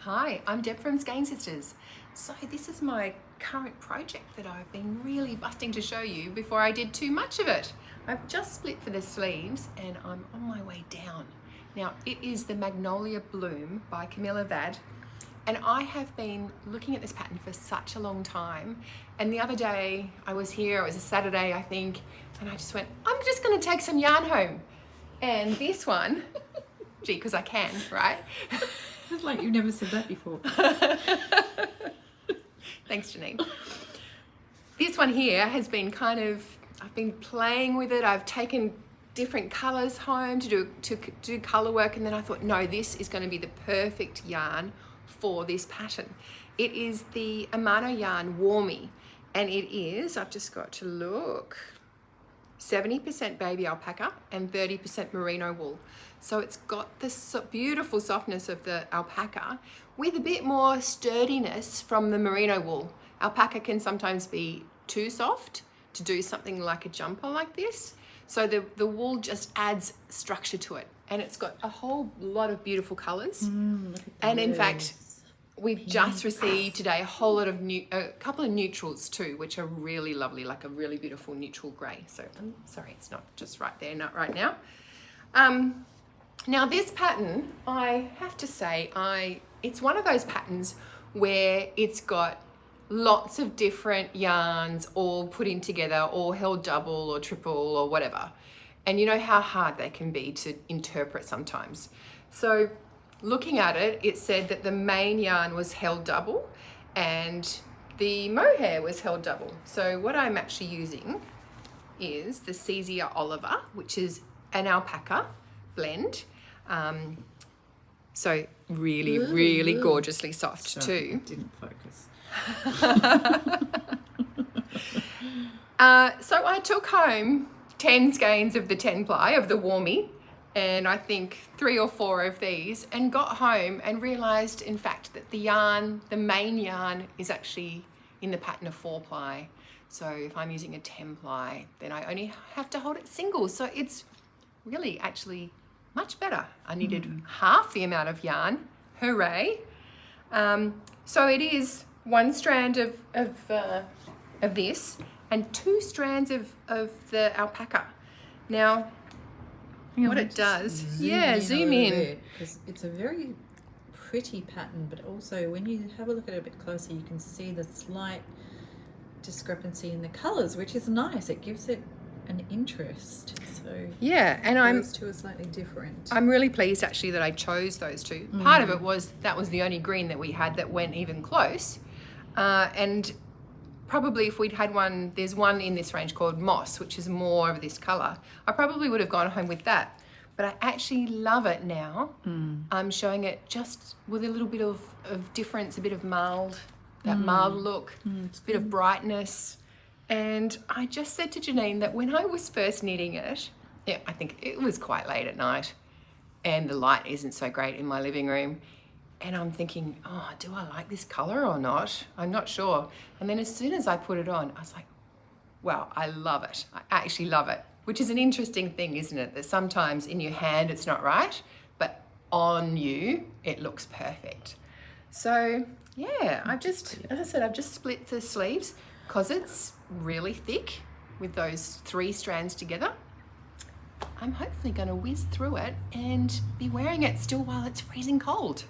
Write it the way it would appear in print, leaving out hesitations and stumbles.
Hi, I'm Deb from Skein Sisters. So this is my current project that I've been really busting to show you before I did too much of it. I've just split for the sleeves and I'm on my way down. Now it is the Magnolia Bloom by Camilla Vad, and I have been looking at this pattern for such a long time, and the other day I was here, it was a Saturday I think, and I just went, I'm just going to take some yarn home. And this one, gee, because I can, right? It's like you've never said that before. Thanks, Janine. This one here has been I've been playing with it. I've taken different colours home to do colour work, and then I thought, no, this is going to be the perfect yarn for this pattern. It is the Amano Yarns Warmi, and it is, I've just got to look, 70% baby alpaca and 30% merino wool. So it's got this beautiful softness of the alpaca with a bit more sturdiness from the merino wool. Alpaca can sometimes be too soft to do something like a jumper like this. So the wool just adds structure to it, and it's got a whole lot of beautiful colours. And in fact, we've just received today a whole lot of a couple of neutrals too, which are really lovely, like a really beautiful neutral grey. So I'm sorry, it's not just right there, not right now. Now this pattern, I have to say, it's one of those patterns where it's got lots of different yarns all put in together, or held double or triple or whatever. And you know how hard they can be to interpret sometimes. So looking at it, it said that the main yarn was held double and the mohair was held double. So what I'm actually using is the Sesia Oliver, which is an alpaca blend. So really gorgeously soft too. It didn't focus. So I took home 10 skeins of the 10 ply of the Warmi, and I think 3 or 4 of these, and got home and realized in fact that the main yarn is actually in the pattern of 4 ply. So if I'm using a 10 ply, then I only have to hold it single. So it's really actually much better. I needed half the amount of yarn. Hooray. So it is 1 strand of this and 2 strands of the alpaca. Now, what it does, zoom in. Because it's a very pretty pattern, but also when you have a look at it a bit closer, you can see the slight discrepancy in the colours, which is nice. It gives it an interest. So yeah, and those two are slightly different. I'm really pleased actually that I chose those two. Part of it was that was the only green that we had that went even close, and probably if we'd had one, there's one in this range called Moss, which is more of this colour, I probably would have gone home with that. But I actually love it now. I'm showing it just with a little bit of difference, a bit of mild, that mild look, a bit of brightness. And I just said to Janine that when I was first knitting it, I think it was quite late at night and the light isn't so great in my living room. And I'm thinking, oh, do I like this colour or not? I'm not sure. And then as soon as I put it on, I was like, wow, I love it. I actually love it, which is an interesting thing, isn't it? That sometimes in your hand it's not right, but on you, it looks perfect. So yeah, as I said, I've just split the sleeves because it's really thick with those 3 strands together. I'm hopefully going to whiz through it and be wearing it still while it's freezing cold.